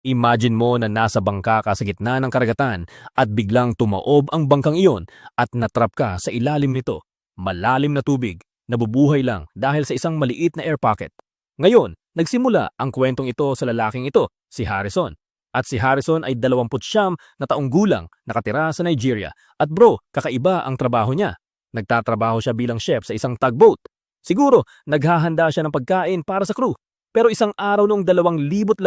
Imagine mo na nasa bangka ka sa gitna ng karagatan at biglang tumaob ang bangkang iyon at natrap ka sa ilalim nito. Malalim na tubig, nabubuhay lang dahil sa isang maliit na air pocket. Ngayon, nagsimula ang kwentong ito sa lalaking ito, si Harrison. At si Harrison ay 29 na taong gulang, nakatira sa Nigeria. At bro, kakaiba ang trabaho niya. Nagtatrabaho siya bilang chef sa isang tugboat. Siguro, naghahanda siya ng pagkain para sa crew. Pero isang araw noong 2013,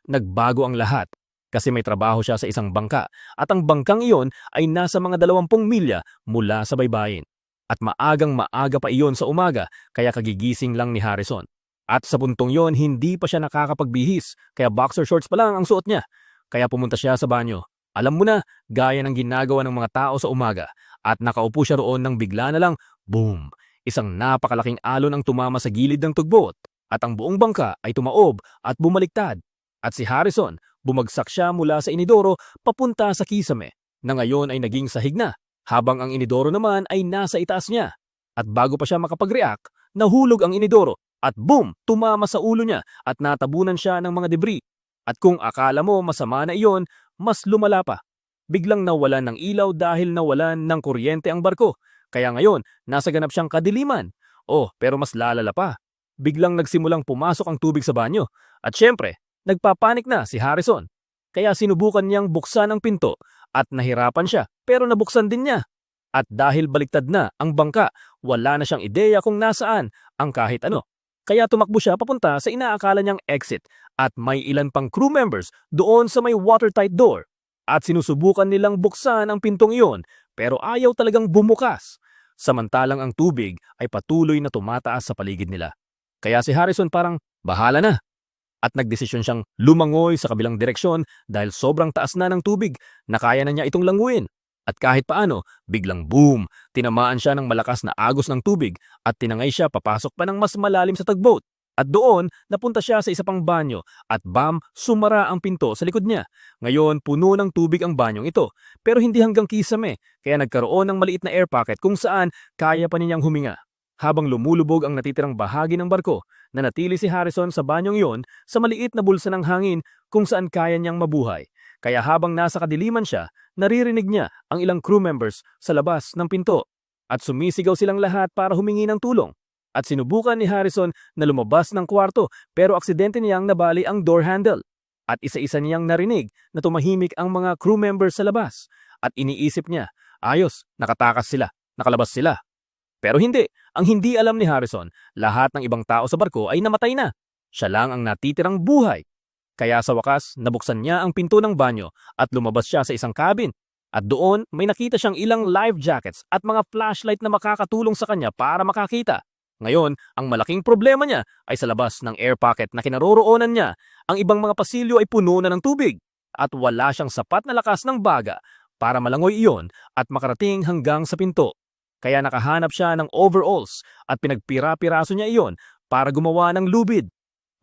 nagbago ang lahat. Kasi may trabaho siya sa isang bangka at ang bangkang iyon ay nasa mga 20 milya mula sa baybayin. At maagang maaga pa iyon sa umaga kaya kagigising lang ni Harrison. At sa puntong iyon hindi pa siya nakakapagbihis kaya boxer shorts pa lang ang suot niya. Kaya pumunta siya sa banyo. Alam mo na, gaya ng ginagawa ng mga tao sa umaga at nakaupo siya roon nang bigla na lang, boom! Isang napakalaking alon ang tumama sa gilid ng tugboat. At ang buong bangka ay tumaob at bumaliktad. At si Harrison, bumagsak siya mula sa inidoro papunta sa kisame, na ngayon ay naging sahig na, habang ang inidoro naman ay nasa itaas niya. At bago pa siya makapag-react, nahulog ang inidoro at boom! Tumama sa ulo niya at natabunan siya ng mga debris. At kung akala mo masama na iyon, mas lumala pa. Biglang nawalan ng ilaw dahil nawalan ng kuryente ang barko. Kaya ngayon, nasa ganap siyang kadiliman. Oh, pero mas lalala pa. Biglang nagsimulang pumasok ang tubig sa banyo. At syempre, nagpapanik na si Harrison. Kaya sinubukan niyang buksan ang pinto at nahirapan siya pero nabuksan din niya. At dahil baliktad na ang bangka, wala na siyang ideya kung nasaan ang kahit ano. Kaya tumakbo siya papunta sa inaakala niyang exit at may ilan pang crew members doon sa may watertight door. At sinusubukan nilang buksan ang pintong iyon pero ayaw talagang bumukas. Samantalang ang tubig ay patuloy na tumataas sa paligid nila. Kaya si Harrison parang bahala na at nagdesisyon siyang lumangoy sa kabilang direksyon dahil sobrang taas na ng tubig na kaya na niya itong languin. At kahit paano, biglang boom! Tinamaan siya ng malakas na agos ng tubig at tinangay siya papasok pa ng mas malalim sa tugboat. At doon, napunta siya sa isa pang banyo at bam, sumara ang pinto sa likod niya. Ngayon, puno ng tubig ang banyong ito pero hindi hanggang kisame kaya nagkaroon ng maliit na air pocket kung saan kaya pa niyang huminga. Habang lumulubog ang natitirang bahagi ng barko, nanatili si Harrison sa banyong iyon sa maliit na bulsa ng hangin kung saan kaya niyang mabuhay. Kaya habang nasa kadiliman siya, naririnig niya ang ilang crew members sa labas ng pinto at sumisigaw silang lahat para humingi ng tulong. At sinubukan ni Harrison na lumabas ng kwarto pero aksidente niyang nabali ang door handle. At isa-isa niyang narinig na tumahimik ang mga crew members sa labas. At iniisip niya, ayos, nakatakas sila, nakalabas sila. Pero hindi, ang hindi alam ni Harrison, lahat ng ibang tao sa barko ay namatay na. Siya lang ang natitirang buhay. Kaya sa wakas, nabuksan niya ang pinto ng banyo at lumabas siya sa isang cabin. At doon, may nakita siyang ilang life jackets at mga flashlight na makakatulong sa kanya para makakita. Ngayon, ang malaking problema niya ay sa labas ng air pocket na kinaroroonan niya. Ang ibang mga pasilyo ay puno na ng tubig at wala siyang sapat na lakas ng baga para malangoy iyon at makarating hanggang sa pinto. Kaya nakahanap siya ng overalls at pinagpira-piraso niya iyon para gumawa ng lubid.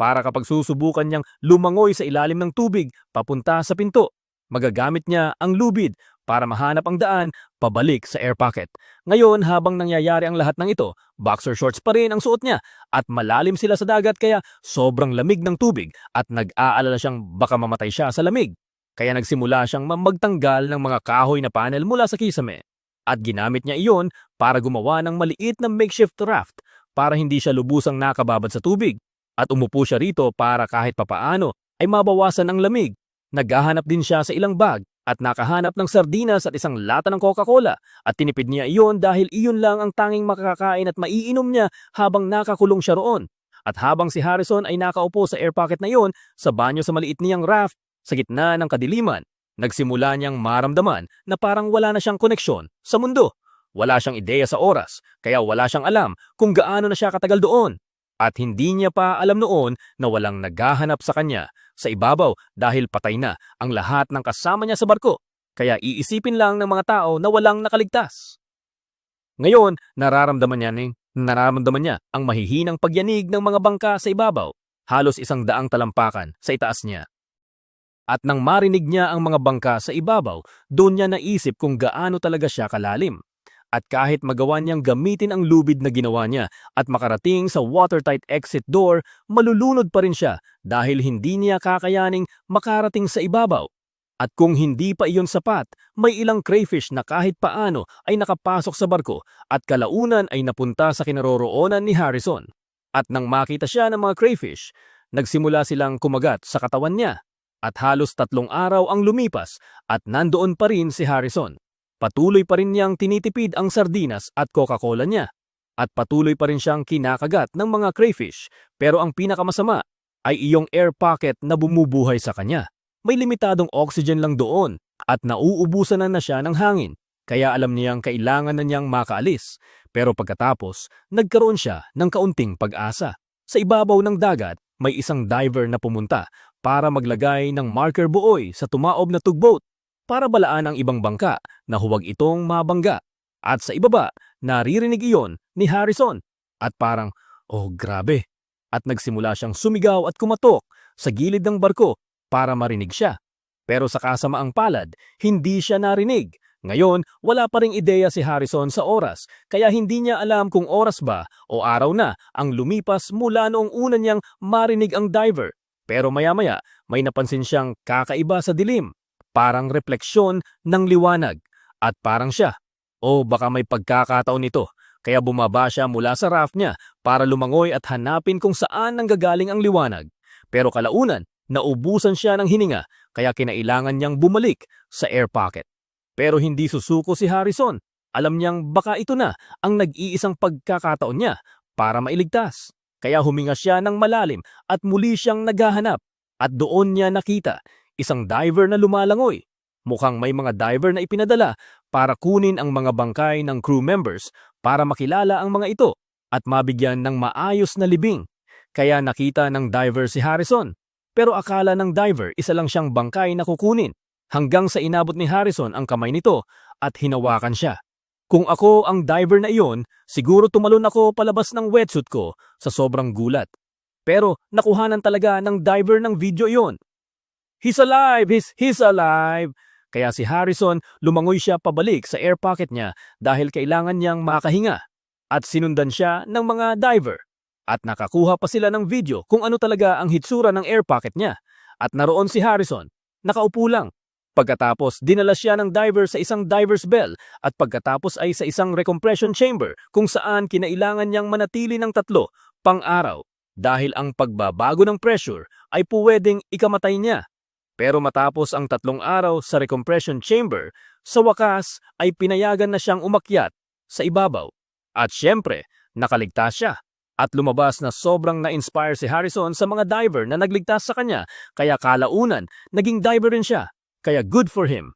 Para kapag susubukan niyang lumangoy sa ilalim ng tubig papunta sa pinto, magagamit niya ang lubid para mahanap ang daan pabalik sa air pocket. Ngayon habang nangyayari ang lahat ng ito, boxer shorts pa rin ang suot niya at malalim sila sa dagat kaya sobrang lamig ng tubig at nag-aalala siyang baka mamatay siya sa lamig. Kaya nagsimula siyang magtanggal ng mga kahoy na panel mula sa kisame. At ginamit niya iyon para gumawa ng maliit na makeshift raft para hindi siya lubusang nakababad sa tubig. At umupo siya rito para kahit papaano ay mabawasan ang lamig. Naghahanap din siya sa ilang bag at nakahanap ng sardinas at isang lata ng Coca-Cola at tinipid niya iyon dahil iyon lang ang tanging makakakain at maiinom niya habang nakakulong siya roon. At habang si Harrison ay nakaupo sa air pocket na iyon sa banyo sa maliit niyang raft sa gitna ng kadiliman, nagsimula niyang maramdaman na parang wala na siyang koneksyon sa mundo. Wala siyang ideya sa oras, kaya wala siyang alam kung gaano na siya katagal doon. At hindi niya pa alam noon na walang naghahanap sa kanya sa ibabaw dahil patay na ang lahat ng kasama niya sa barko. Kaya iisipin lang ng mga tao na walang nakaligtas. Ngayon, nararamdaman niya ang mahihinang pagyanig ng mga bangka sa ibabaw, halos 100 talampakan sa itaas niya. At nang marinig niya ang mga bangka sa ibabaw, doon niya naisip kung gaano talaga siya kalalim. At kahit magawa niyang gamitin ang lubid na ginawa niya at makarating sa watertight exit door, malulunod pa rin siya dahil hindi niya kakayaning makarating sa ibabaw. At kung hindi pa iyon sapat, may ilang crayfish na kahit paano ay nakapasok sa barko at kalaunan ay napunta sa kinaroroonan ni Harrison. At nang makita siya ng mga crayfish, nagsimula silang kumagat sa katawan niya. At halos 3 araw ang lumipas at nandoon pa rin si Harrison. Patuloy pa rin niyang tinitipid ang sardinas at Coca-Cola niya. At patuloy pa rin siyang kinakagat ng mga crayfish. Pero ang pinakamasama ay iyong air pocket na bumubuhay sa kanya. May limitadong oxygen lang doon at nauubusan na siya ng hangin. Kaya alam niyang kailangan na niyang makaalis. Pero pagkatapos, nagkaroon siya ng kaunting pag-asa. Sa ibabaw ng dagat, may isang diver na pumunta para maglagay ng marker buoy sa tumaob na tugboat para balaan ang ibang bangka na huwag itong mabangga. At sa ibaba, naririnig iyon ni Harrison. At parang, oh grabe. At nagsimula siyang sumigaw at kumatok sa gilid ng barko para marinig siya. Pero sa kasamaang palad, hindi siya narinig. Ngayon, wala pa ring ideya si Harrison sa oras, kaya hindi niya alam kung oras ba o araw na ang lumipas mula noong una niyang marinig ang diver. Pero maya-maya, may napansin siyang kakaiba sa dilim. Parang refleksyon ng liwanag. At parang siya. O baka may pagkakataon nito. Kaya bumaba siya mula sa raft niya para lumangoy at hanapin kung saan nanggagaling ang liwanag. Pero kalaunan, naubusan siya ng hininga kaya kinailangan niyang bumalik sa air pocket. Pero hindi susuko si Harrison. Alam niyang baka ito na ang nag-iisang pagkakataon niya para mailigtas. Kaya huminga siya ng malalim at muli siyang naghahanap. At doon niya nakita isang diver na lumalangoy. Mukhang may mga diver na ipinadala para kunin ang mga bangkay ng crew members para makilala ang mga ito at mabigyan ng maayos na libing. Kaya nakita ng diver si Harrison. Pero akala ng diver isa lang siyang bangkay na kukunin hanggang sa inabot ni Harrison ang kamay nito at hinawakan siya. Kung ako ang diver na iyon, siguro tumalon ako palabas ng wetsuit ko sa sobrang gulat. Pero nakuhanan talaga ng diver ng video iyon. He's alive! He's alive! Kaya si Harrison lumangoy siya pabalik sa air pocket niya dahil kailangan niyang makahinga. At sinundan siya ng mga diver. At nakakuha pa sila ng video kung ano talaga ang hitsura ng air pocket niya. At naroon si Harrison, nakaupo lang. Pagkatapos, dinala siya ng diver sa isang diver's bell at pagkatapos ay sa isang recompression chamber kung saan kinailangan niyang manatili ng 3 pang-araw dahil ang pagbabago ng pressure ay puwedeng ikamatay niya. Pero matapos ang 3 araw sa recompression chamber, sa wakas ay pinayagan na siyang umakyat sa ibabaw. At syempre, nakaligtas siya. At lumabas na sobrang na-inspire si Harrison sa mga diver na nagligtas sa kanya, kaya kalaunan, naging diver rin siya. Kaya good for him.